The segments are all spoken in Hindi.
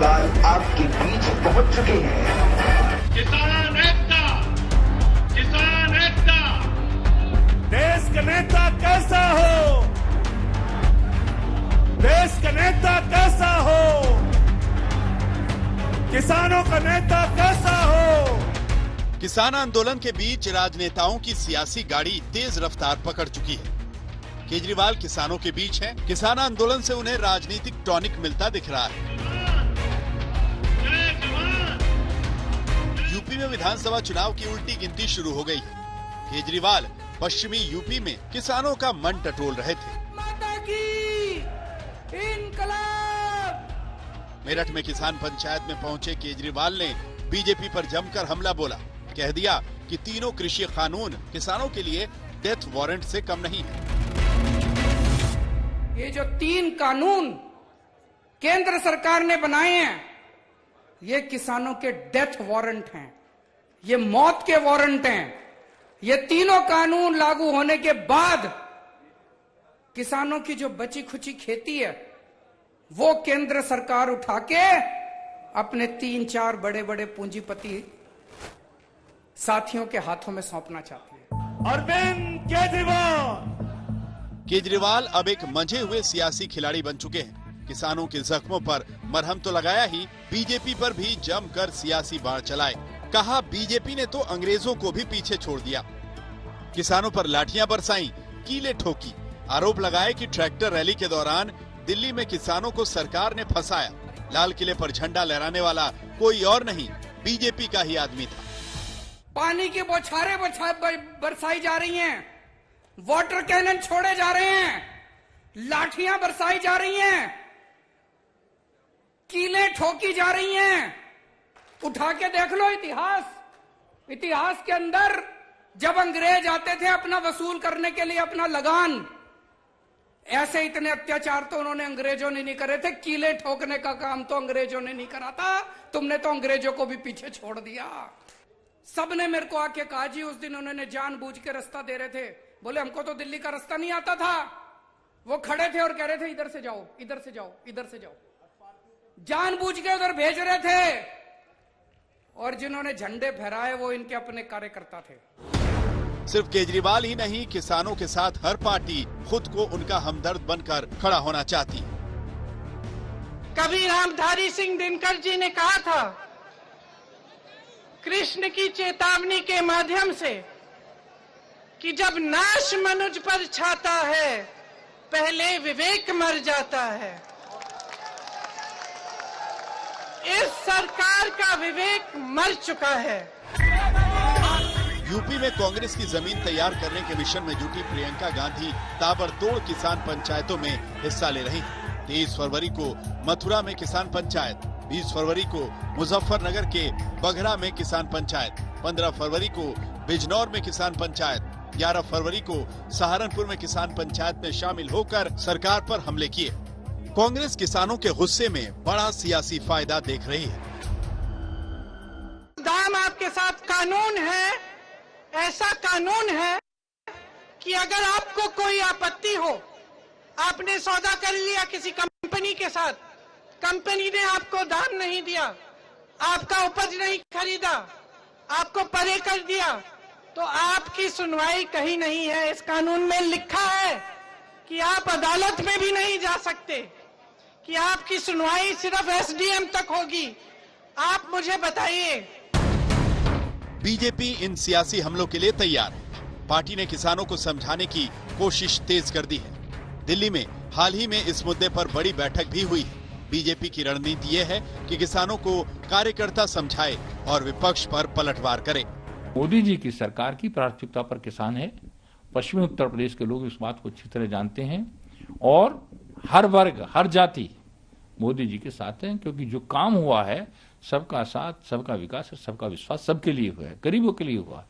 केजरीवाल आपके बीच पहुंच चुके हैं। किसान एकता, किसान एकता। देश का नेता कैसा हो, देश का नेता कैसा हो, किसानों का नेता कैसा हो। किसान आंदोलन के बीच राजनेताओं की सियासी गाड़ी तेज रफ्तार पकड़ चुकी है। केजरीवाल किसानों के बीच हैं। किसान आंदोलन से उन्हें राजनीतिक टॉनिक मिलता दिख रहा है। यूपी में विधानसभा चुनाव की उल्टी गिनती शुरू हो गई है। केजरीवाल पश्चिमी यूपी में किसानों का मन टटोल रहे थे। मेरठ में किसान पंचायत में पहुंचे केजरीवाल ने बीजेपी पर जमकर हमला बोला। कह दिया कि तीनों कृषि कानून किसानों के लिए डेथ वारंट से कम नहीं है। ये जो 3 कानून केंद्र सरकार ने बनाए हैं, ये किसानों के डेथ वारंट हैं, ये मौत के वारंट हैं। ये तीनों कानून लागू होने के बाद किसानों की जो बची खुची खेती है, वो केंद्र सरकार उठा के अपने 3-4 बड़े बड़े पूंजीपति साथियों के हाथों में सौंपना चाहती है। अरविंद केजरीवाल अब एक मंझे हुए सियासी खिलाड़ी बन चुके हैं। किसानों के जख्मों पर मरहम तो लगाया ही, बीजेपी पर भी जमकर सियासी बाढ़ चलाए। कहा बीजेपी ने तो अंग्रेजों को भी पीछे छोड़ दिया। किसानों पर लाठियां बरसाई, कीले ठोकी। आरोप लगाए कि ट्रैक्टर रैली के दौरान दिल्ली में किसानों को सरकार ने फंसाया। लाल किले पर झंडा लहराने वाला कोई और नहीं, बीजेपी का ही आदमी था। पानी की बौछारें बरसाई जा रही हैं, वाटर कैनन छोड़े जा रहे हैं, लाठियां बरसाई जा रही हैं, कीलें ठोकी जा रही हैं। उठा के देख लो इतिहास के अंदर जब अंग्रेज आते थे अपना वसूल करने के लिए अपना लगान, ऐसे इतने अत्याचार तो उन्होंने अंग्रेजों ने नहीं करे थे। कीले ठोकने का काम तो अंग्रेजों ने नहीं करा था, तुमने तो अंग्रेजों को भी पीछे छोड़ दिया। सबने मेरे को आके कहा जी, उस दिन उन्होंने जानबूझ के रास्ता दे रहे थे। बोले हमको तो दिल्ली का रास्ता नहीं आता था। वो खड़े थे और कह रहे थे इधर से जाओ, इधर से जाओ, इधर से जाओ। जानबूझ के उधर भेज रहे थे, और जिन्होंने झंडे फहराए वो इनके अपने कार्यकर्ता थे। सिर्फ केजरीवाल ही नहीं, किसानों के साथ हर पार्टी खुद को उनका हमदर्द बनकर खड़ा होना चाहती। कभी रामधारी सिंह दिनकर जी ने कहा था, कृष्ण की चेतावनी के माध्यम से, कि जब नाश मनुज पर छाता है, पहले विवेक मर जाता है। इस सरकार का विवेक मर चुका है। यूपी में कांग्रेस की जमीन तैयार करने के मिशन में जुटी प्रियंका गांधी ताबड़तोड़ किसान पंचायतों में हिस्सा ले रही। 23 फरवरी को मथुरा में किसान पंचायत, 20 फरवरी को मुजफ्फरनगर के बघरा में किसान पंचायत, 15 फरवरी को बिजनौर में किसान पंचायत, 11 फरवरी को सहारनपुर में किसान पंचायत में शामिल होकर सरकार पर हमले किए। कांग्रेस किसानों के गुस्से में बड़ा सियासी फायदा देख रही है। दाम आपके साथ कानून है, ऐसा कानून है कि अगर आपको कोई आपत्ति हो, आपने सौदा कर लिया किसी कंपनी के साथ, कंपनी ने आपको दाम नहीं दिया, आपका उपज नहीं खरीदा, आपको परे कर दिया, तो आपकी सुनवाई कहीं नहीं है। इस कानून में लिखा है कि आप अदालत में भी नहीं जा सकते, कि आपकी सुनवाई सिर्फ एसडीएम तक होगी। आप मुझे बताइए। बीजेपी इन सियासी हमलों के लिए तैयार है। पार्टी ने किसानों को समझाने की कोशिश तेज कर दी है। दिल्ली में हाल ही में इस मुद्दे पर बड़ी बैठक भी हुई है। बीजेपी की रणनीति ये है कि किसानों को कार्यकर्ता समझाए और विपक्ष पर पलटवार करे। मोदी जी की सरकार की प्राथमिकता पर किसान है। पश्चिमी उत्तर प्रदेश के लोग इस बात को अच्छी तरह जानते हैं, और हर वर्ग, हर जाति मोदी जी के साथ है, क्योंकि जो काम हुआ है सबका साथ, सबका विकास और सबका विश्वास सबके लिए हुआ है, गरीबों के लिए हुआ है।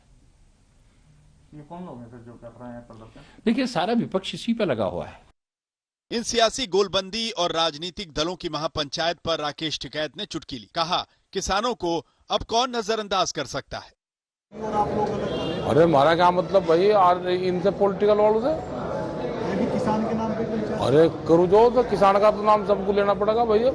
ये कौन लोग हैं जो कर रहे हैं प्रदर्शन? देखिए, सारा विपक्ष इसी पे लगा हुआ है। इन सियासी गोलबंदी और राजनीतिक दलों की महापंचायत पर राकेश टिकैत ने चुटकी ली। कहा, किसानों को अब कौन नजरअंदाज कर सकता है। अरे हमारा क्या मतलब भाई, इनसे पॉलिटिकल वालों से किसान के नाम पे अरे करूँ जो, तो किसान का तो नाम सबको लेना पड़ेगा भैया।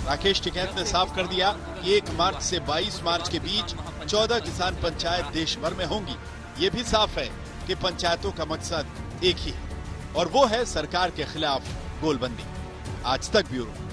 राकेश टिकैत ने साफ कर दिया कि 1 मार्च से 22 मार्च के बीच 14 किसान पंचायत देश भर में होंगी। ये भी साफ है कि पंचायतों का मकसद एक ही है और वो है सरकार के खिलाफ गोलबंदी। आज तक ब्यूरो।